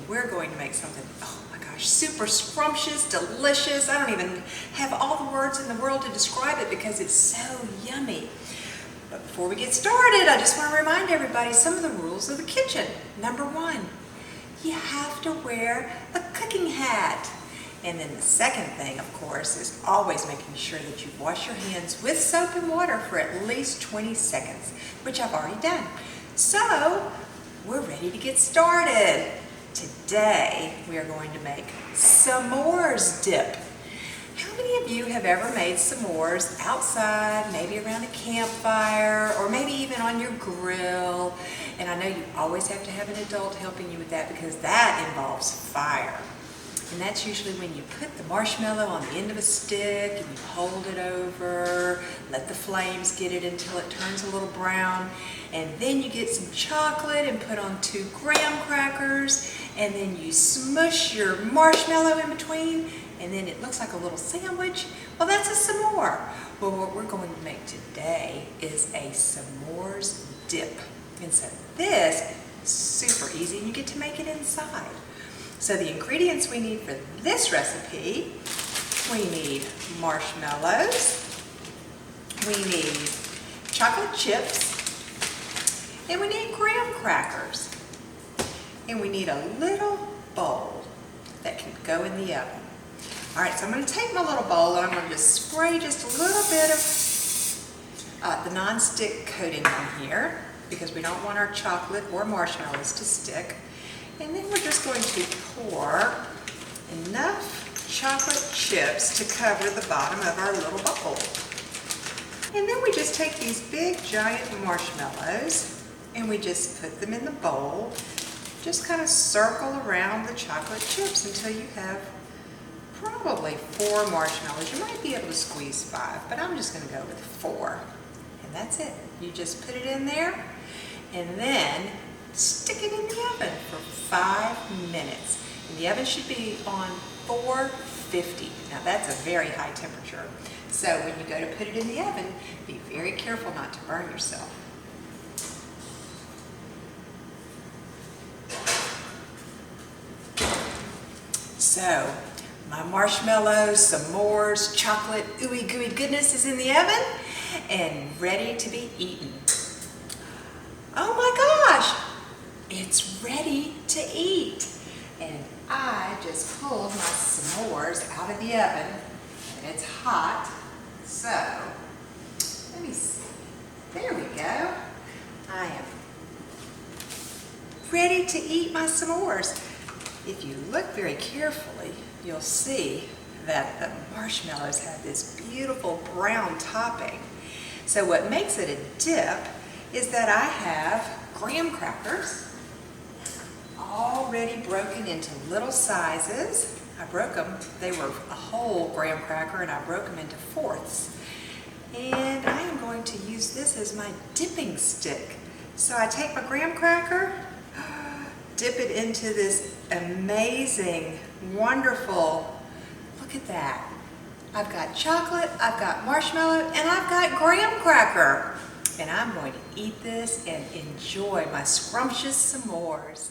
we're going to make something, oh my gosh, super scrumptious, delicious. I don't even have all the words in the world to describe it because it's so yummy. But before we get started, I just want to remind everybody some of the rules of the kitchen. Number 1, you have to wear a cooking hat. And then the second thing, of course, is always making sure that you wash your hands with soap and water for at least 20 seconds, which I've already done. So, we're ready to get started. Today, we are going to make s'mores dip. How many of you have ever made s'mores outside, maybe around a campfire, or maybe even on your grill? And I know you always have to have an adult helping you with that because that involves fire. And that's usually when you put the marshmallow on the end of a stick and you hold it over, let the flames get it until it turns a little brown, and then you get some chocolate and put on 2 graham crackers, and then you smush your marshmallow in between, and then it looks like a little sandwich. Well, that's a s'more. Well, what we're going to make today is a s'mores dip. And so this is super easy, and you get to make it inside. So the ingredients we need for this recipe, we need marshmallows, we need chocolate chips, and we need graham crackers. And we need a little bowl that can go in the oven. All right, so I'm going to take my little bowl and I'm going to just spray just a little bit of the non-stick coating on here because we don't want our chocolate or marshmallows to stick. And then we're just going to pour enough chocolate chips to cover the bottom of our little bowl. And then we just take these big giant marshmallows and we just put them in the bowl. Just kind of circle around the chocolate chips until you have probably 4 marshmallows. You might be able to squeeze 5, but I'm just going to go with 4. And that's it. You just put it in there and then stick it in the oven for 5 minutes. And the oven should be on 450. Now that's a very high temperature. So when you go to put it in the oven, be very careful not to burn yourself. So my marshmallows, s'mores, chocolate, ooey gooey goodness is in the oven and ready to be eaten. Oh my gosh! It's ready to eat. And I just pulled my s'mores out of the oven and it's hot. So, let me see. There we go. I am ready to eat my s'mores. If you look very carefully, you'll see that the marshmallows have this beautiful brown topping. So what makes it a dip is that I have graham crackers already broken into little sizes. I broke them, they were a whole graham cracker and I broke them into fourths. And I am going to use this as my dipping stick. So I take my graham cracker, dip it into this amazing, wonderful, look at that. I've got chocolate, I've got marshmallow, and I've got graham cracker. And I'm going to eat this and enjoy my scrumptious s'mores.